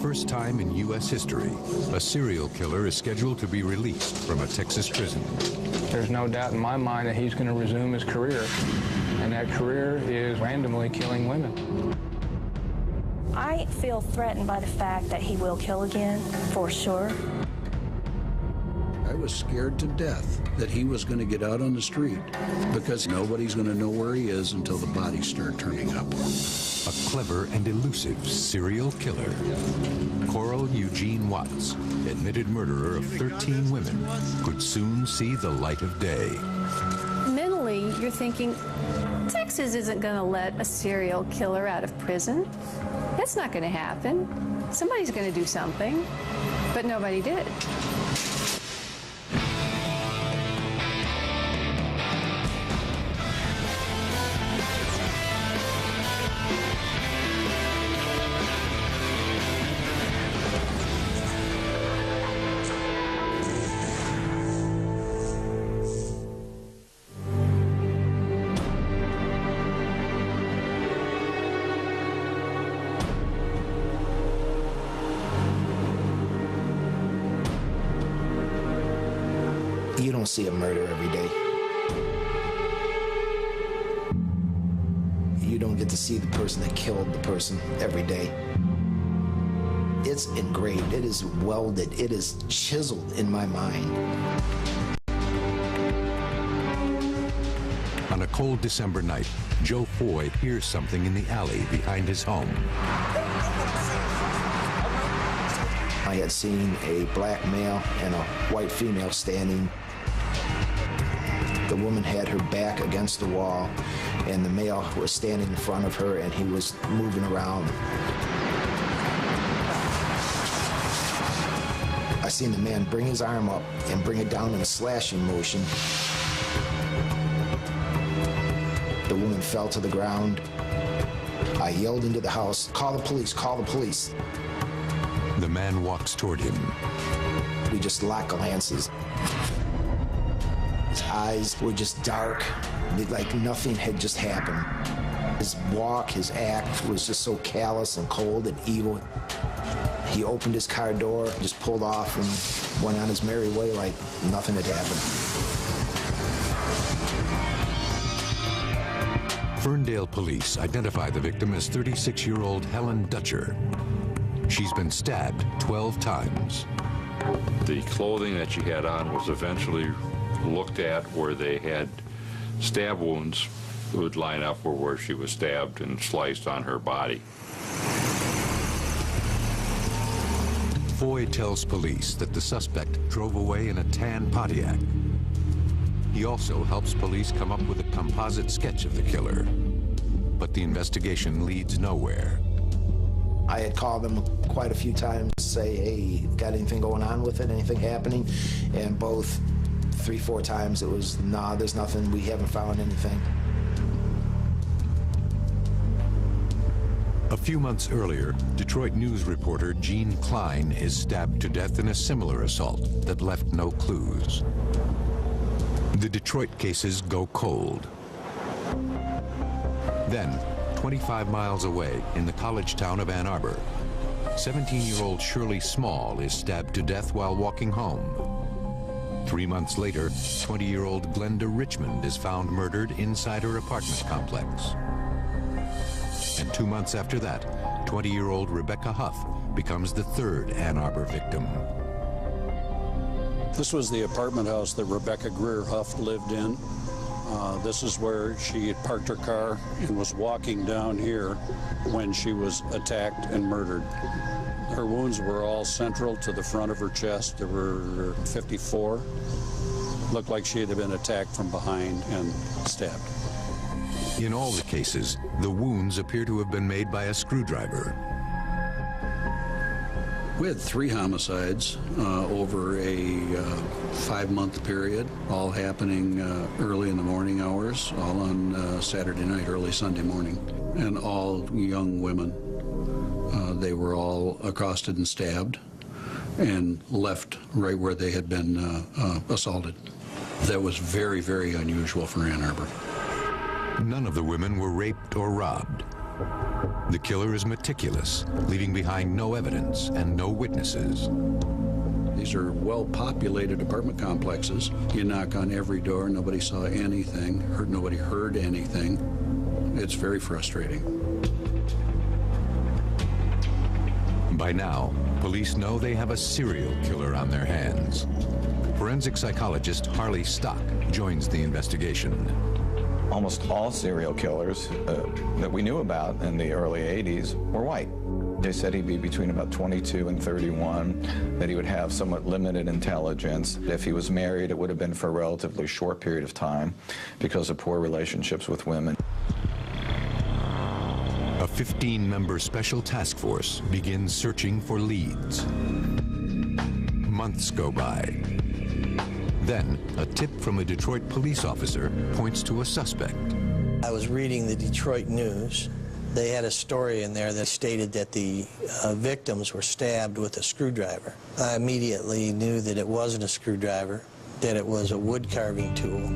first time in U.S. history, a serial killer is scheduled to be released from a Texas prison. There's no doubt in my mind that he's going to resume his career, and that career is randomly killing women. I feel threatened by the fact that he will kill again, for sure. I was scared to death that he was going to get out on the street because nobody's going to know where he is until the bodies start turning up. A clever and elusive serial killer. Coral Eugene Watts, admitted murderer of 13 women, could soon see the light of day. Mentally, you're thinking, Texas isn't going to let a serial killer out of prison. That's not going to happen. Somebody's going to do something. But nobody did. You don't see a murder every day. You don't get to see the person that killed the person every day. It's engraved, it is welded, it is chiseled in my mind. On a cold December night, Joe Foy hears something in the alley behind his home. I had seen a black male and a white female standing. The woman had her back against the wall, and the male was standing in front of her, and he was moving around. I seen the man bring his arm up and bring it down in a slashing motion. The woman fell to the ground. I yelled into the house, "Call the police, call the police." The man walks toward him. We just locked glances. His eyes were just dark, like nothing had just happened. His walk, his act was just so callous and cold and evil. He opened his car door, just pulled off and went on his merry way like nothing had happened. Ferndale police identify the victim as 36-year-old Helen Dutcher. She's been stabbed 12 times. The clothing that she had on was eventually looked at where they had stab wounds that would line up where she was stabbed and sliced on her body. Foy tells police that the suspect drove away in a tan Pontiac. He also helps police come up with a composite sketch of the killer. But the investigation leads nowhere. I had called them quite a few times to say, "Hey, got anything going on with it, anything happening?" And both 3-4 times it was, "Nah, there's nothing, we haven't found anything." A few months earlier, Detroit News reporter Gene Klein is stabbed to death in a similar assault that left no clues. The Detroit cases go cold. Then, 25 miles away in the college town of Ann Arbor, 17-year-old Shirley Small is stabbed to death while walking home. 3 months later, 20-year-old Glenda Richmond is found murdered inside her apartment complex. And 2 months after that, 20-year-old Rebecca Huff becomes the third Ann Arbor victim. This was the apartment house that Rebecca Greer Huff lived in. This is where she had parked her car and was walking down here when she was attacked and murdered. Her wounds were all central to the front of her chest. There were 54. Looked like she had been attacked from behind and stabbed. In all the cases, the wounds appear to have been made by a screwdriver. We had 3 homicides over a 5-month period, all happening early in the morning hours, all on Saturday night, early Sunday morning, and all young women. They were all accosted and stabbed and left right where they had been assaulted. That was very, very unusual for Ann Arbor. None of the women were raped or robbed. The killer is meticulous, leaving behind no evidence and no witnesses. These are well-populated apartment complexes. You knock on every door, nobody saw anything, nobody heard anything. It's very frustrating. By now, police know they have a serial killer on their hands. Forensic psychologist Harley Stock joins the investigation. Almost all serial killers that we knew about in the early 80s were white. They said he'd be between about 22 and 31, that he would have somewhat limited intelligence. If he was married, it would have been for a relatively short period of time because of poor relationships with women. A 15-member special task force begins searching for leads. Months go by. Then, a tip from a Detroit police officer points to a suspect. I was reading the Detroit News. They had a story in there that stated that the victims were stabbed with a screwdriver. I immediately knew that it wasn't a screwdriver, that it was a wood carving tool.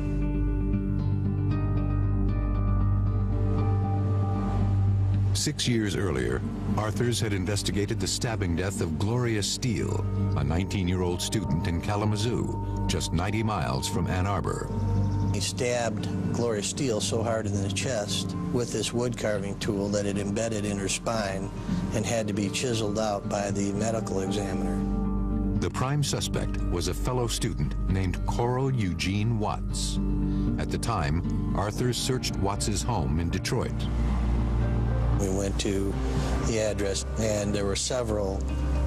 Six years earlier, Arthurs had investigated the stabbing death of Gloria Steele, a 19-year-old student in Kalamazoo, just 90 miles from Ann Arbor. He stabbed Gloria Steele so hard in the chest with this wood carving tool that it embedded in her spine and had to be chiseled out by the medical examiner. The prime suspect was a fellow student named Coral Eugene Watts. At the time, Arthurs searched Watts's home in Detroit. We went to the address, and there were several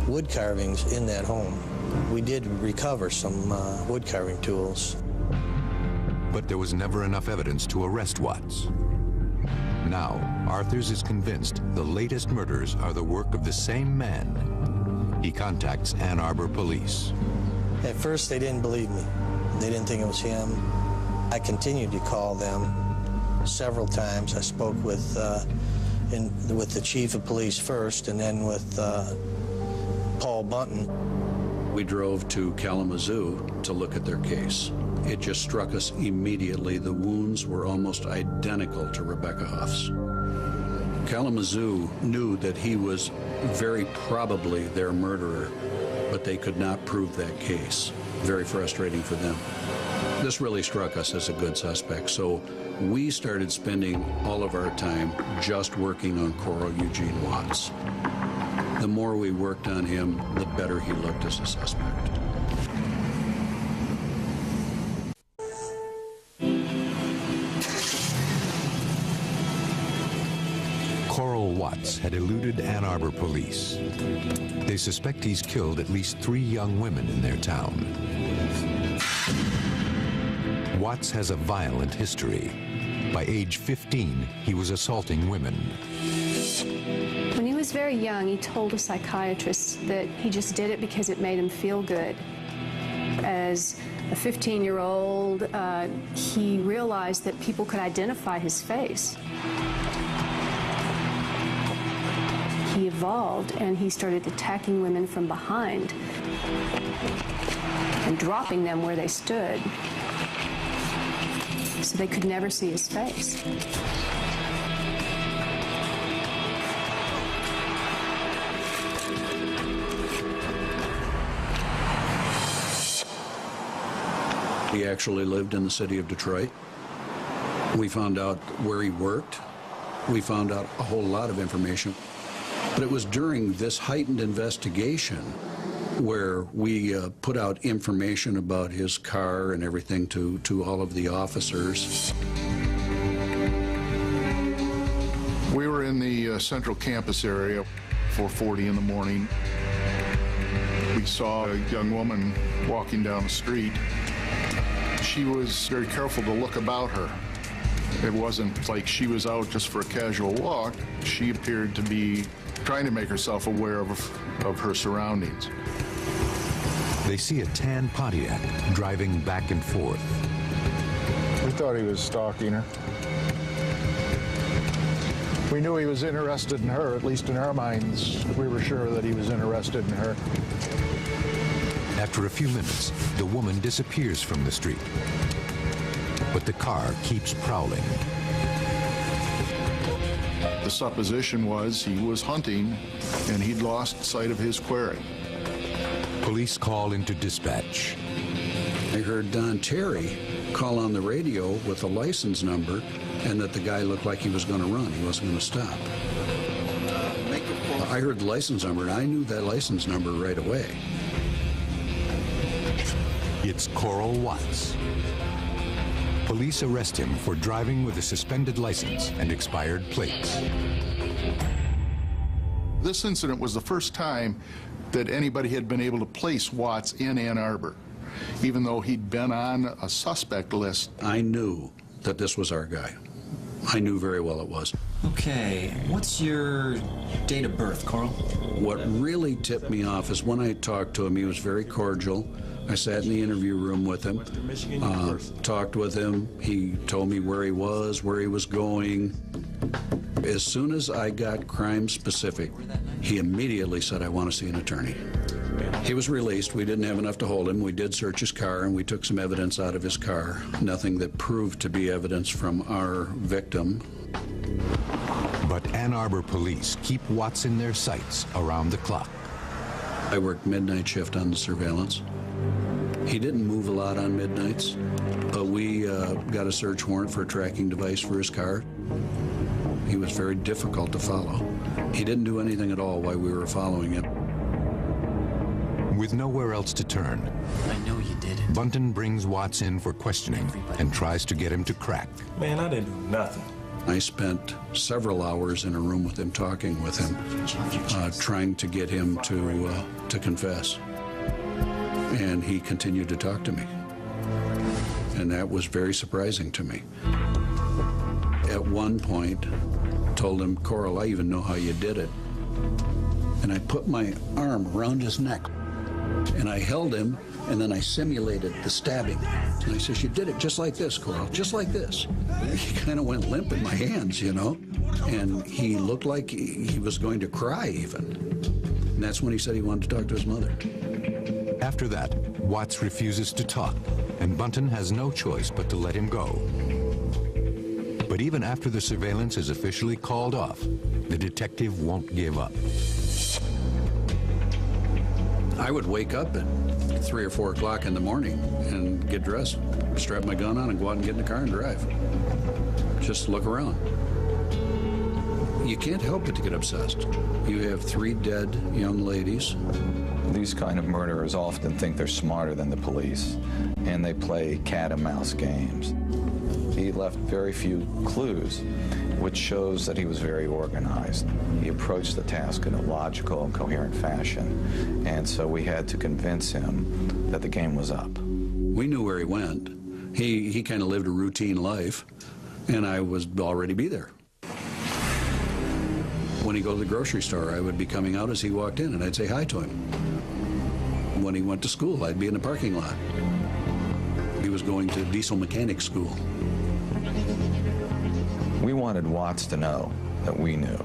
wood carvings in that home. We did recover some wood carving tools. But there was never enough evidence to arrest Watts. Now, Arthurs is convinced the latest murders are the work of the same man. He contacts Ann Arbor police. At first, they didn't believe me. They didn't think it was him. I continued to call them several times. I spoke with the chief of police first, and then with Paul Bunton. We drove to Kalamazoo to look at their case. It just struck us immediately. The wounds were almost identical to Rebecca Huff's. Kalamazoo knew that he was very probably their murderer, but they could not prove that case. Very frustrating for them. This really struck us as a good suspect, so we started spending all of our time just working on Coral Eugene Watts. The more we worked on him, the better he looked as a suspect. Coral Watts had eluded Ann Arbor police. They suspect he's killed at least 3 young women in their town. Watts has a violent history. By age 15, he was assaulting women. When he was very young, he told a psychiatrist that he just did it because it made him feel good. As a 15-year-old, he realized that people could identify his face. He evolved, and he started attacking women from behind and dropping them where they stood, so they could never see his face. He actually lived in the city of Detroit. We found out where he worked. We found out a whole lot of information. But it was during this heightened investigation where we put out information about his car and everything to all of the officers. We were in the central campus area, 4:40 in the morning. We saw a young woman walking down the street. She was very careful to look about her. It wasn't like she was out just for a casual walk. She appeared to be trying to make herself aware of her surroundings. They see a tan Pontiac driving back and forth. We thought he was stalking her. We knew he was interested in her, at least in our minds. We were sure that he was interested in her. After a few minutes, the woman disappears from the street. But the car keeps prowling. The The supposition was he was hunting and he'd lost sight of his quarry. Police call into dispatch. I heard Don Terry call on the radio with a license number and that the guy looked like he was going to run. He wasn't going to stop. I heard the license number, and I knew that license number right away. It's Coral Watts. Police arrest him for driving with a suspended license and expired plates. This incident was the first time that anybody had been able to place Watts in Ann Arbor, even though he'd been on a suspect list. I knew that this was our guy. I knew very well it was. Okay, what's your date of birth, Coral? What really tipped me off is when I talked to him, he was very cordial. I sat in the interview room with him, talked with him. He told me where he was going. As soon as I got crime specific, he immediately said, I want to see an attorney. He was released. We didn't have enough to hold him. We did search his car, and we took some evidence out of his car. Nothing that proved to be evidence from our victim. But Ann Arbor police keep Watts in their sights around the clock. I worked midnight shift on the surveillance. He didn't move a lot on midnights, but we got a search warrant for a tracking device for his car. He was very difficult to follow. He didn't do anything at all while we were following him. With nowhere else to turn, I know you did it. Bunton brings Watts in for questioning and tries to get him to crack. Man, I didn't do nothing. I spent several hours in a room with him, talking with him, trying to get him to confess. And he continued to talk to me. And that was very surprising to me. At one point, told him, Coral, I even know how you did it. And I put my arm around his neck. And I held him, and then I simulated the stabbing. And I says, you did it just like this, Coral, just like this. He kind of went limp in my hands, you know, and he looked like he was going to cry even. And that's when he said he wanted to talk to his mother. After that, Watts refuses to talk, and Bunton has no choice but to let him go. But even after the surveillance is officially called off, the detective won't give up. I would wake up at 3 or 4 o'clock in the morning and get dressed, strap my gun on, and go out and get in the car and drive. Just look around. You can't help but to get obsessed. You have 3 dead young ladies. These kind of murderers often think they're smarter than the police, and they play cat and mouse games. He left very few clues, which shows that he was very organized. He approached the task in a logical and coherent fashion, and so we had to convince him that the game was up. We knew where he went. He kind of lived a routine life, and I was already be there. When he'd go to the grocery store, I would be coming out as he walked in, and I'd say hi to him. When he went to school, I'd be in the parking lot. He was going to diesel mechanic school. We wanted Watts to know that we knew,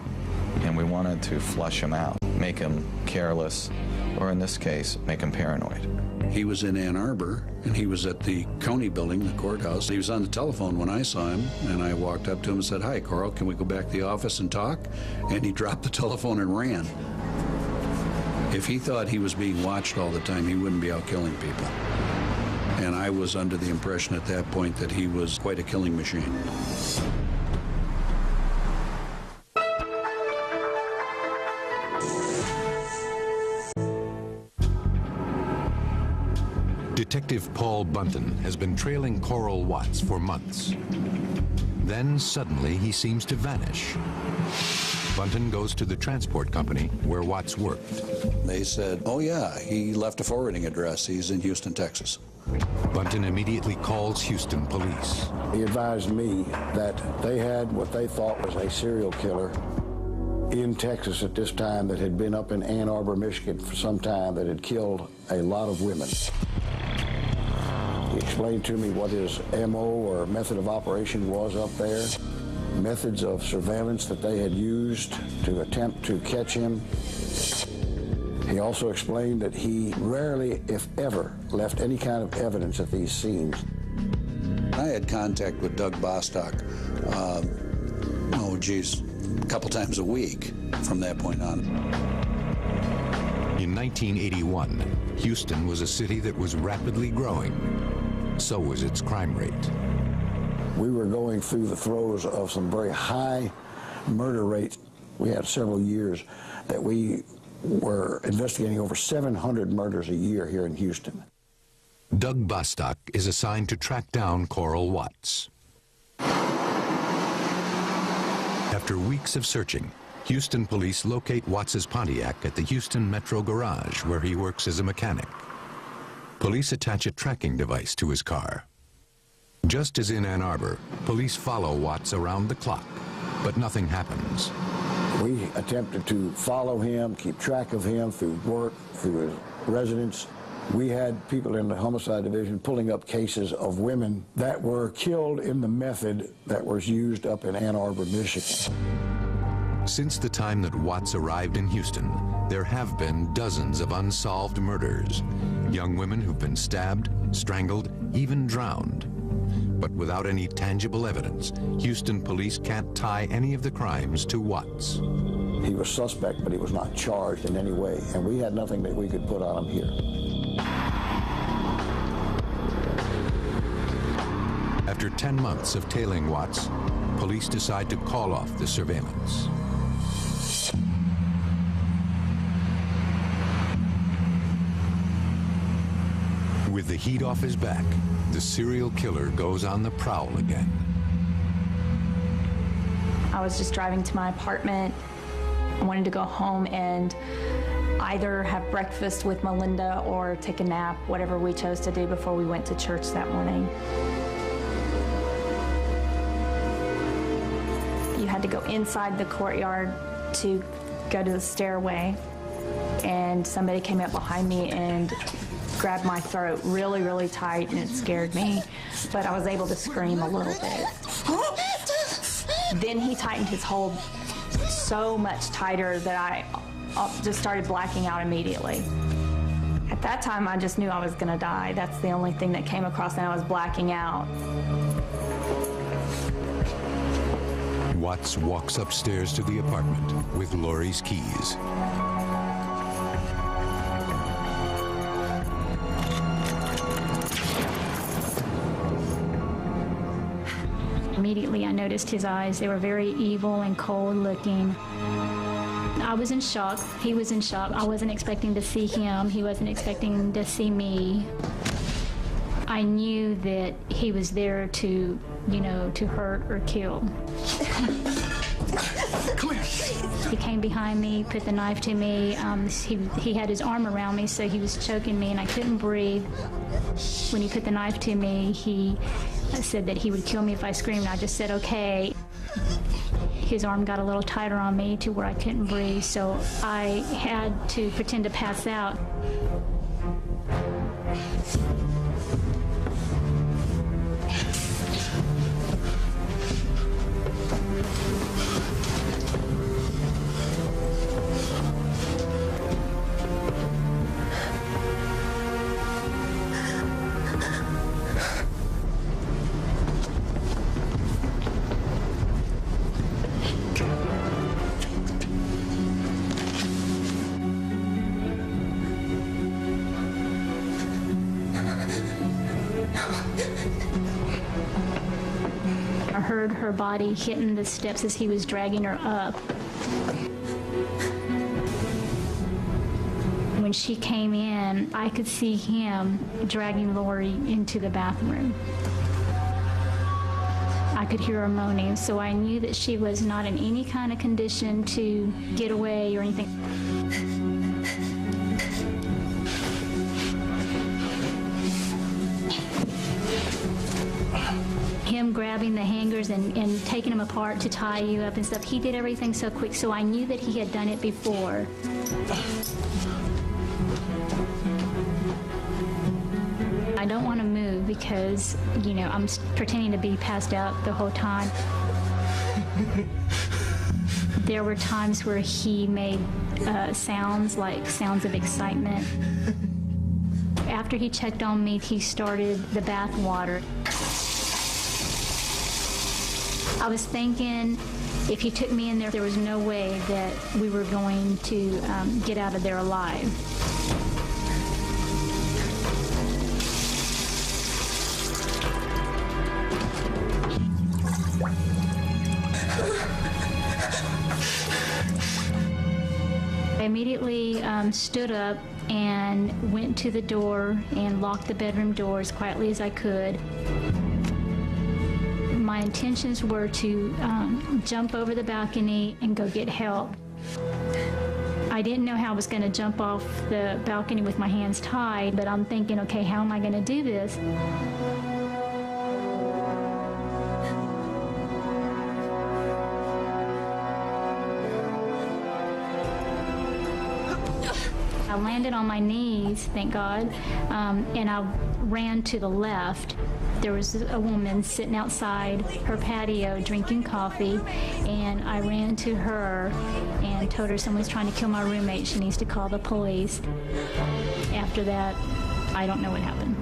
and we wanted to flush him out, make him careless, or in this case, make him paranoid. He was in Ann Arbor, and he was at the county building, the courthouse. He was on the telephone when I saw him, and I walked up to him and said, hi, Coral, can we go back to the office and talk? And he dropped the telephone and ran. If he thought he was being watched all the time, he wouldn't be out killing people. And I was under the impression at that point that he was quite a killing machine. Detective Paul Bunton has been trailing Coral Watts for months. Then suddenly he seems to vanish. Bunton goes to the transport company where Watts worked. They said, oh yeah, he left a forwarding address. He's in Houston, Texas. Bunton immediately calls Houston police. He advised me that they had what they thought was a serial killer in Texas at this time that had been up in Ann Arbor, Michigan for some time, that had killed a lot of women. He explained to me what his MO or method of operation was up there, methods of surveillance that they had used to attempt to catch him. He also explained that he rarely, if ever, left any kind of evidence at these scenes. I had contact with Doug Bostock, a couple times a week from that point on. In 1981, Houston was a city that was rapidly growing. So was its crime rate. We were going through the throes of some very high murder rates. We had several years that we were investigating over 700 murders a year here in Houston. Doug Bostock is assigned to track down Coral Watts. After weeks of searching, Houston police locate Watts's Pontiac at the Houston Metro Garage, where he works as a mechanic. Police attach a tracking device to his car. Just as in Ann Arbor, police follow Watts around the clock, but nothing happens. We attempted to follow him, keep track of him through work, through his residence. We had people in the homicide division pulling up cases of women that were killed in the method that was used up in Ann Arbor, Michigan. Since the time that Watts arrived in Houston, there have been dozens of unsolved murders. Young women who've been stabbed, strangled, even drowned. But without any tangible evidence, Houston police can't tie any of the crimes to Watts. He was suspect, but he was not charged in any way, and we had nothing that we could put on him here. After 10 months of tailing Watts, police decide to call off the surveillance. With the heat off his back, the serial killer goes on the prowl again. I was just driving to my apartment. I wanted to go home and either have breakfast with Melinda or take a nap, whatever we chose to do before we went to church that morning. You had to go inside the courtyard to go to the stairway, and somebody came up behind me and grabbed my throat really, really tight, and it scared me, but I was able to scream a little bit. Then he tightened his hold so much tighter that I just started blacking out immediately. At that time, I just knew I was gonna die. That's the only thing that came across, and I was blacking out. Watts walks upstairs to the apartment with Lori's keys. Immediately, I noticed his eyes. They were very evil and cold looking. I was in shock. He was in shock. I wasn't expecting to see him. He wasn't expecting to see me. I knew that he was there to, to hurt or kill. He came behind me, put the knife to me. He had his arm around me, so he was choking me, and I couldn't breathe. When he put the knife to me, he said that he would kill me if I screamed. I just said, okay. His arm got a little tighter on me to where I couldn't breathe, so I had to pretend to pass out. I heard her body hitting the steps as he was dragging her up. When she came in, I could see him dragging Lori into the bathroom. I could hear her moaning, so I knew that she was not in any kind of condition to get away or anything. Him grabbing the hangers and taking them apart to tie you up and stuff, he did everything so quick, so I knew that he had done it before. I don't want to move because, I'm pretending to be passed out the whole time. There were times where he made sounds like sounds of excitement. After he checked on me, he started the bath water. I was thinking If he took me in there was no way that we were going to get out of there alive. I immediately stood up and went to the door and locked the bedroom door as quietly as I could. My intentions were to jump over the balcony and go get help. I didn't know how I was going to jump off the balcony with my hands tied, but I'm thinking, okay, how am I going to do this? I landed on my knees, thank God, and I ran to the left. There was a woman sitting outside her patio drinking coffee, and I ran to her and told her someone's trying to kill my roommate. She needs to call the police. After that, I don't know what happened.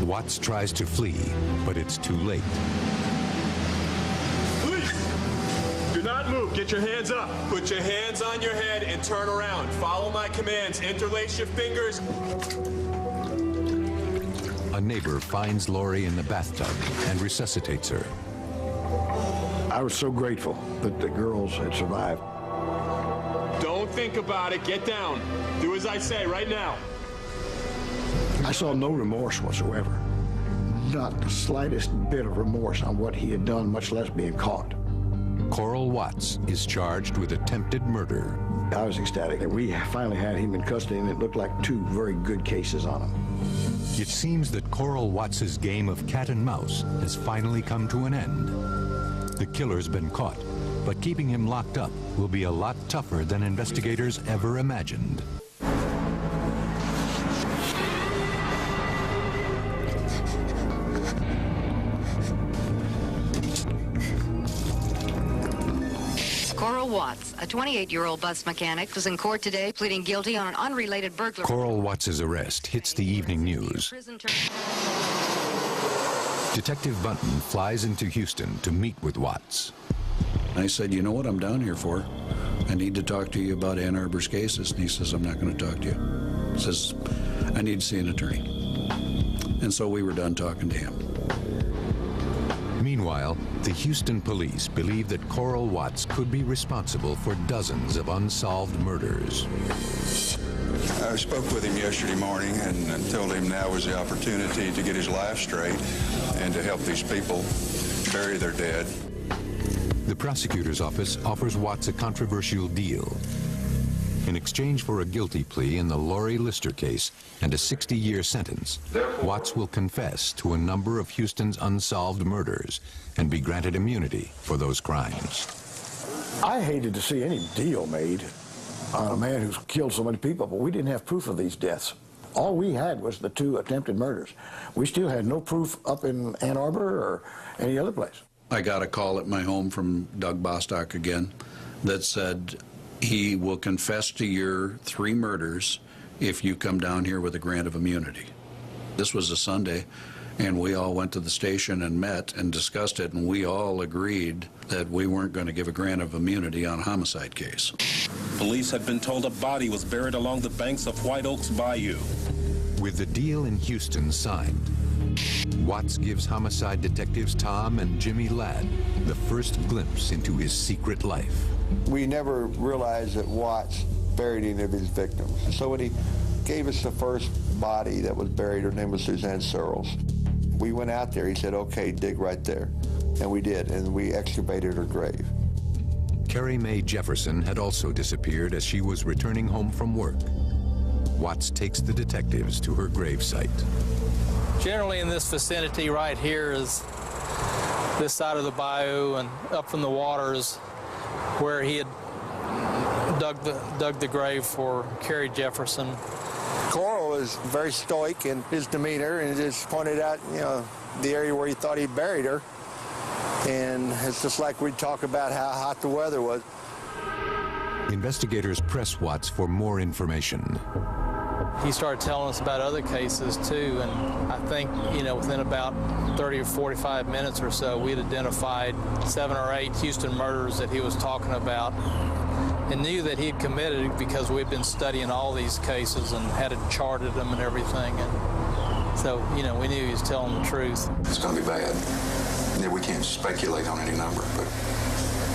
Watts tries to flee, but it's too late. Please, do not move. Get your hands up. Put your hands on your head and turn around. Follow my commands. Interlace your fingers. A neighbor finds Lori in the bathtub and resuscitates her. I was so grateful that the girls had survived. Don't think about it. Get down. Do as I say right now. I saw no remorse whatsoever. Not the slightest bit of remorse on what he had done, much less being caught. Coral Watts is charged with attempted murder. I was ecstatic that we finally had him in custody, and it looked like two very good cases on him. It seems that Coral Watts's game of cat and mouse has finally come to an end. The killer's been caught, but keeping him locked up will be a lot tougher than investigators ever imagined. Coral Watts, a 28-year-old bus mechanic, was in court today pleading guilty on an unrelated burglary. Coral Watts's arrest hits the evening news. Detective Bunton flies into Houston to meet with Watts. I said, you know what I'm down here for? I need to talk to you about Ann Arbor's cases. And he says, I'm not going to talk to you. He says, I need to see an attorney. And so we were done talking to him. Meanwhile, the Houston police believe that Coral Watts could be responsible for dozens of unsolved murders. I spoke with him yesterday morning and told him now was the opportunity to get his life straight and to help these people bury their dead. The prosecutor's office offers Watts a controversial deal. In exchange for a guilty plea in the Lori Lister case and a 60-year sentence, Watts will confess to a number of Houston's unsolved murders and be granted immunity for those crimes. I hated to see any deal made on a man who's killed so many people, but we didn't have proof of these deaths. All we had was the two attempted murders. We still had no proof up in Ann Arbor or any other place. I got a call at my home from Doug Bostock again that said, he will confess to your 3 murders if you come down here with a grant of immunity. This was a Sunday, and we all went to the station and met and discussed it, and we all agreed that we weren't going to give a grant of immunity on a homicide case. Police had been told a body was buried along the banks of White Oaks Bayou. With the deal in Houston signed, Watts gives homicide detectives Tom and Jimmy Ladd the first glimpse into his secret life. We never realized that Watts buried any of his victims. So when he gave us the first body that was buried, her name was Suzanne Searles. We went out there, he said, okay, dig right there. And we did, and we excavated her grave. Carrie Mae Jefferson had also disappeared as she was returning home from work. Watts takes the detectives to her gravesite. Generally in this vicinity right here is this side of the bayou, and up from the waters where he had dug the grave for Carrie Jefferson. Coral was very stoic in his demeanor and just pointed out, you know, the area where he thought he buried her. And it's just like we'd talk about how hot the weather was. Investigators press Watts for more information. he started telling us about other cases too, and I think, you know, within about 30 or 45 minutes or so, we had identified 7 or 8 Houston murders that he was talking about, and knew that he had committed because we'd been studying all these cases and had it charted them and everything, and so, you know, we knew he was telling the truth. It's going to be bad. Yeah, we can't speculate on any number, but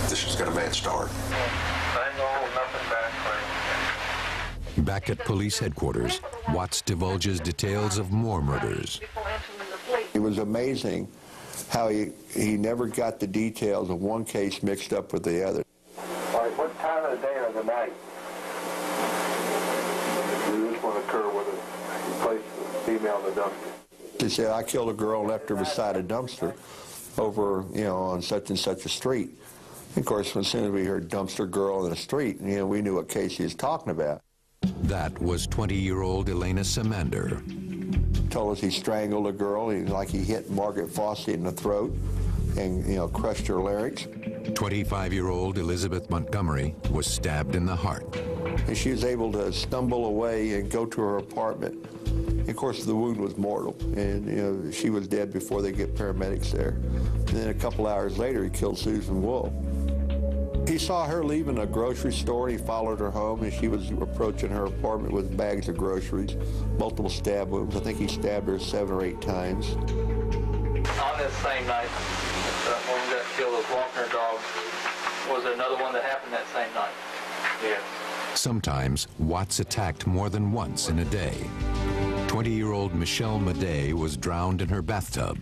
this has got a bad start. Back at police headquarters, Watts divulges details of more murders. It was amazing how he never got the details of one case mixed up with the other. All right, what time of the day or the night did this one occur where he placed the female in the dumpster? He said, I killed a girl and left her beside a dumpster over, you know, on such and such a street. Of course, as soon as we heard dumpster girl in the street, you know, we knew what case he was talking about. That was 20-year-old Elena Samander. Told us he strangled a girl, like he hit Margaret Fossey in the throat and, you know, crushed her larynx. 25-year-old Elizabeth Montgomery was stabbed in the heart. And she was able to stumble away and go to her apartment. And of course, the wound was mortal, and, you know, she was dead before they get paramedics there. And then a couple hours later, he killed Susan Wool. He saw her leaving a grocery store, and he followed her home, and she was approaching her apartment with bags of groceries, multiple stab wounds. I think he stabbed her 7 or 8 times. On this same night, when we got killed with walking her dog, was there another one that happened that same night? Yeah. Sometimes Watts attacked more than once in a day. 20-year-old Michelle Madej was drowned in her bathtub.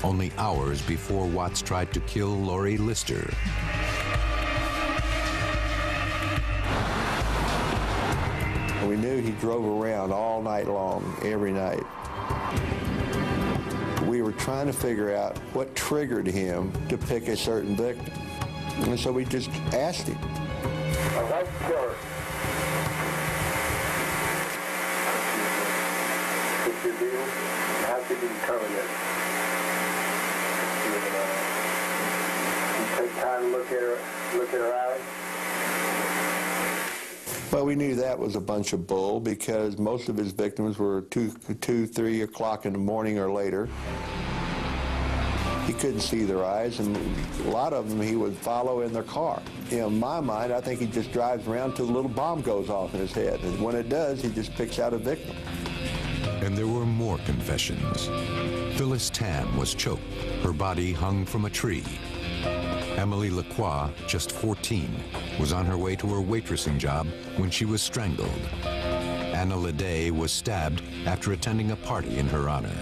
Only hours before Watts tried to kill Lori Lister. We knew he drove around all night long, every night. We were trying to figure out what triggered him to pick a certain victim. And so we just asked him. I'd like to kill her. What's your deal? How could you determine it? You take time to look at her eyes? Well, we knew that was a bunch of bull because most of his victims were 2, 3 o'clock in the morning or later. He couldn't see their eyes, and a lot of them he would follow in their car. You know, in my mind, I think he just drives around till the little bomb goes off in his head. And when it does, he just picks out a victim. And there were more confessions. Phyllis Tam was choked. Her body hung from a tree. Emily Lacroix, just 14, was on her way to her waitressing job when she was strangled. Anna Ledet was stabbed after attending a party in her honor.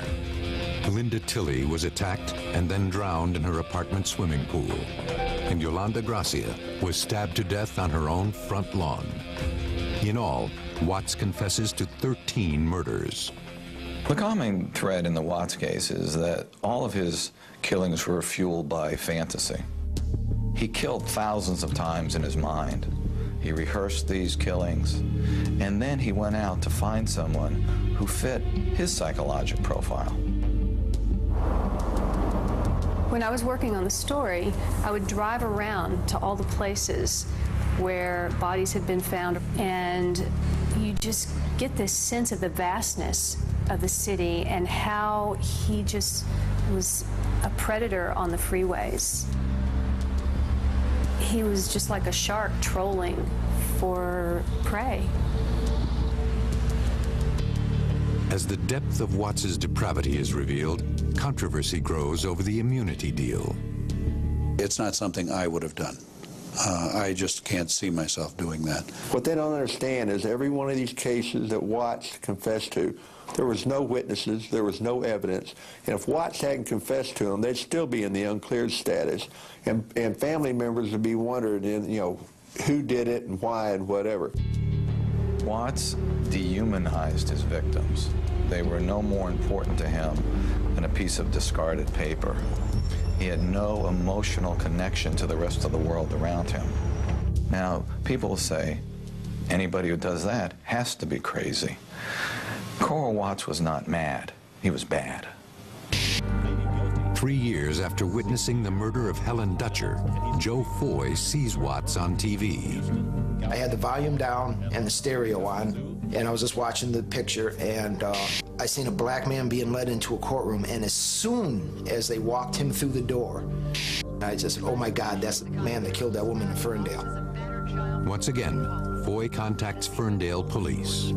Linda Tilley was attacked and then drowned in her apartment swimming pool. And Yolanda Gracia was stabbed to death on her own front lawn. In all, Watts confesses to 13 murders. The common thread in the Watts case is that all of his killings were fueled by fantasy. He killed thousands of times in his mind. He rehearsed these killings, and then he went out to find someone who fit his psychological profile. When I was working on the story, I would drive around to all the places where bodies had been found, and you just get this sense of the vastness of the city and how he just was a predator on the freeways. He was just like a shark trolling for prey. As the depth of Watts's depravity is revealed, controversy grows over the immunity deal. It's not something I would have done. I just can't see myself doing that. What they don't understand is every one of these cases that Watts confessed to, there was no witnesses, there was no evidence, and if Watts hadn't confessed to them, they'd still be in the uncleared status, and family members would be wondering, you know, who did it and why and whatever. Watts dehumanized his victims. They were no more important to him than a piece of discarded paper. He had no emotional connection to the rest of the world around him. Now, people say anybody who does that has to be crazy. Coral Watts was not mad. He was bad. 3 years after witnessing the murder of Helen Dutcher, Joe Foy sees Watts on TV. I had the volume down and the stereo on, and I was just watching the picture, and I seen a black man being led into a courtroom, and as soon as they walked him through the door, I just, oh my God, that's the man that killed that woman in Ferndale. Once again, Foy contacts Ferndale police.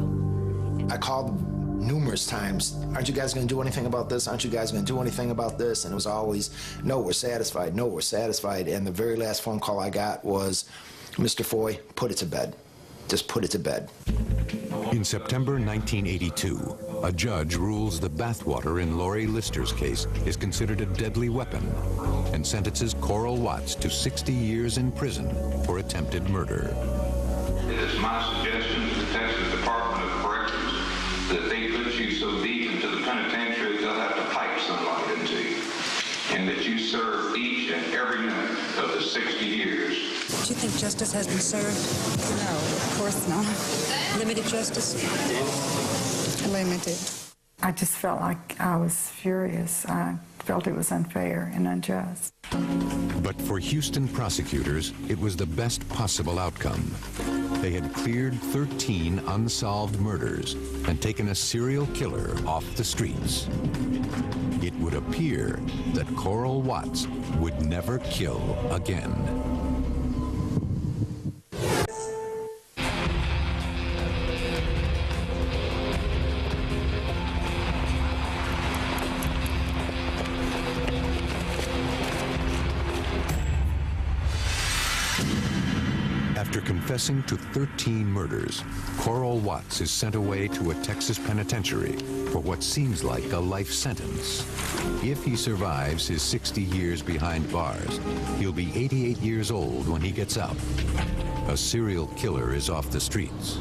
I called numerous times. Aren't you guys going to do anything about this? Aren't you guys going to do anything about this? And it was always, no, we're satisfied. No, we're satisfied. And the very last phone call I got was, Mr. Foy, put it to bed. Just put it to bed. In September 1982, a judge rules the bathwater in Lori Lister's case is considered a deadly weapon and sentences Coral Watts to 60 years in prison for attempted murder. It is my suggestion to the Texas Department of Corrections that they put you so deep into the penitentiary they'll have to pipe sunlight into you, and that you serve each and every minute of the 60 years. Do you think justice has been served? No, of course not. Limited justice? Limited. I just felt like I was furious. I felt it was unfair and unjust. But for Houston prosecutors, it was the best possible outcome. They had cleared 13 unsolved murders and taken a serial killer off the streets. It would appear that Coral Watts would never kill again. After confessing to 13 murders, Coral Watts is sent away to a Texas penitentiary for what seems like a life sentence. If he survives his 60 years behind bars, he'll be 88 years old when he gets out. A serial killer is off the streets,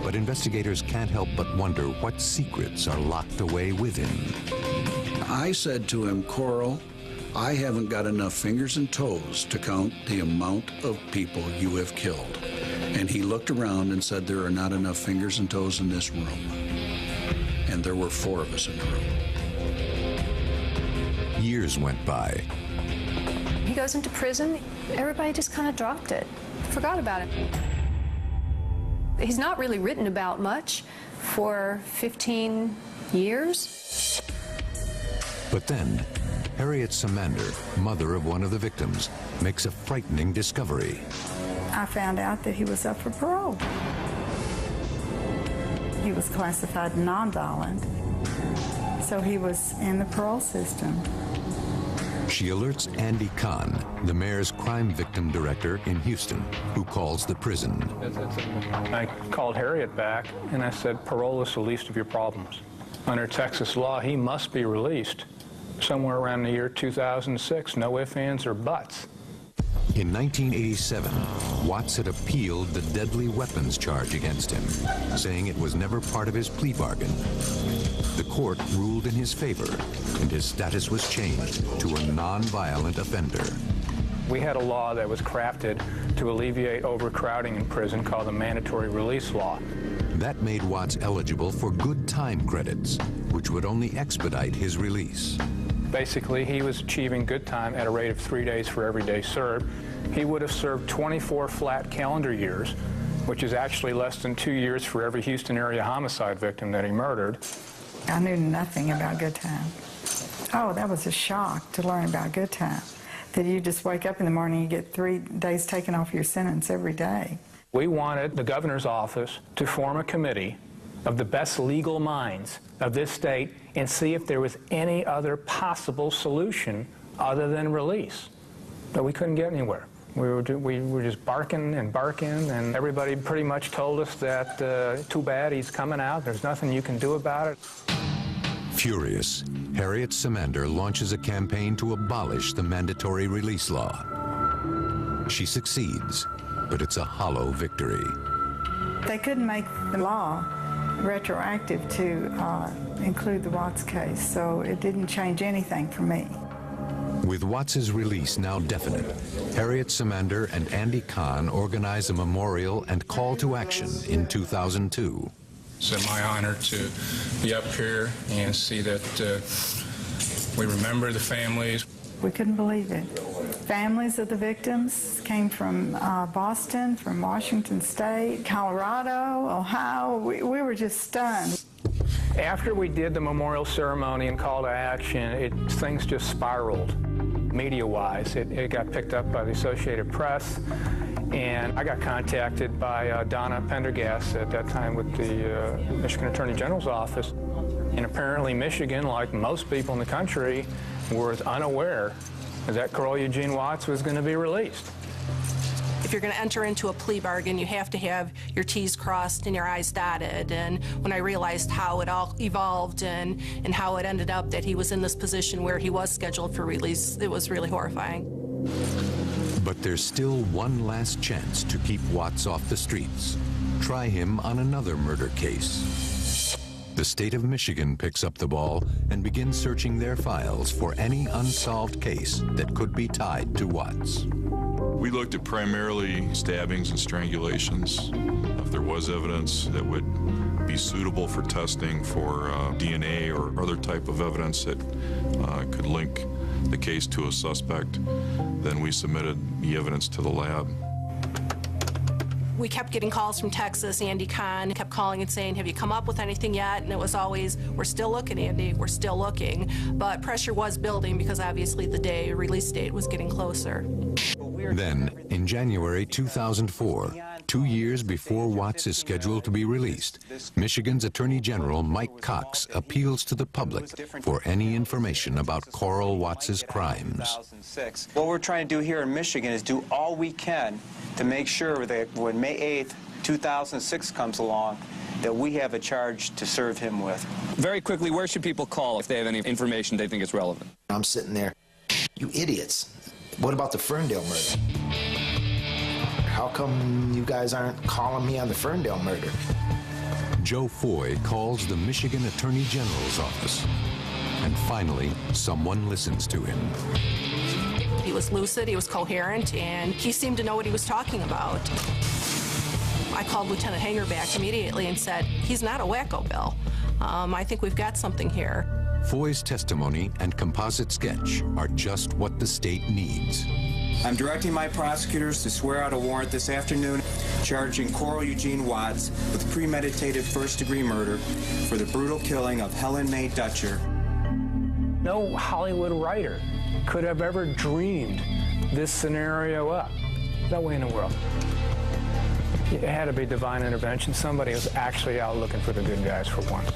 but investigators can't help but wonder what secrets are locked away with him. I said to him, Coral, I haven't got enough fingers and toes to count the amount of people you have killed. And he looked around and said, there are not enough fingers and toes in this room. And there were 4 of us in the room. Years went by. He goes into prison, everybody just kind of dropped it, forgot about it. He's not really written about much for 15 years. But then, Harriet Samander, mother of one of the victims, makes a frightening discovery. I found out that he was up for parole. He was classified nonviolent, so he was in the parole system. She alerts Andy Kahn, the mayor's crime victim director in Houston, who calls the prison. I called Harriet back and I said, parole is the least of your problems. Under Texas law, he must be released somewhere around the year 2006, no ifs, ands, or buts. In 1987, Watts had appealed the deadly weapons charge against him, saying it was never part of his plea bargain. The court ruled in his favor, and his status was changed to a nonviolent offender. We had a law that was crafted to alleviate overcrowding in prison called the Mandatory Release Law. That made Watts eligible for good time credits, which would only expedite his release. Basically, he was achieving good time at a rate of 3 days for every day served. He would have served 24 flat calendar years, which is actually less than 2 years for every Houston area homicide victim that he murdered. I knew nothing about good time. Oh, that was a shock to learn about good time. That you just wake up in the morning, you get 3 days taken off your sentence every day. We wanted the governor's office to form a committee of the best legal minds of this state and see if there was any other possible solution other than release. But we couldn't get anywhere. We were just barking, and everybody pretty much told us that, too bad, he's coming out, there's nothing you can do about it. Furious, Harriet Samander launches a campaign to abolish the mandatory release law. She succeeds, but it's a hollow victory. They couldn't make the law retroactive to include the Watts case, so it didn't change anything for me. With Watts's release now definite, Harriet Samander and Andy Kahn organize a memorial and call to action in 2002. It's my honor to be up here and see that We remember the families. We couldn't believe it. Families of the victims came from Boston, from Washington State, Colorado, Ohio. We were just stunned. After we did the memorial ceremony and call to action, things just spiraled media-wise. It got picked up by the Associated Press, and I got contacted by Donna Pendergast at that time with the Michigan Attorney General's office. And apparently Michigan, like most people in the country, was unaware that Carl Eugene Watts was going to be released. If you're going to enter into a plea bargain, you have to have your T's crossed and your I's dotted. And when I realized how it all evolved and how it ended up that he was in this position where he was scheduled for release, it was really horrifying. But there's still one last chance to keep Watts off the streets. Try him on another murder case. The state of Michigan picks up the ball and begins searching their files for any unsolved case that could be tied to Watts. We looked at primarily stabbings and strangulations. If there was evidence that would be suitable for testing for DNA or other type of evidence that could link the case to a suspect, then we submitted the evidence to the lab. We kept getting calls from Texas. Andy Kahn kept calling and saying, have you come up with anything yet? And it was always, we're still looking, Andy, we're still looking. But pressure was building because obviously the release date was getting closer. Then, in January 2004, 2 years before Watts is scheduled to be released, Michigan's Attorney General Mike Cox appeals to the public for any information about Carl Watts' crimes. What we're trying to do here in Michigan is do all we can to make sure that when May 8th, 2006 comes along, that we have a charge to serve him with. Very quickly, where should people call if they have any information they think is relevant? I'm sitting there, you idiots. What about the Ferndale murder? How come you guys aren't calling me on the Ferndale murder? Joe Foy calls the Michigan Attorney General's office. And finally, someone listens to him. He was lucid, he was coherent, and he seemed to know what he was talking about. I called Lieutenant Hanger back immediately and said, he's not a wacko, Bill. I think we've got something here. Foy's testimony and composite sketch are just what the state needs. I'm directing my prosecutors to swear out a warrant this afternoon charging Carl Eugene Watts with premeditated first-degree murder for the brutal killing of Helen Mae Dutcher. No Hollywood writer could have ever dreamed this scenario up. No way in the world. It had to be divine intervention. Somebody was actually out looking for the good guys for once.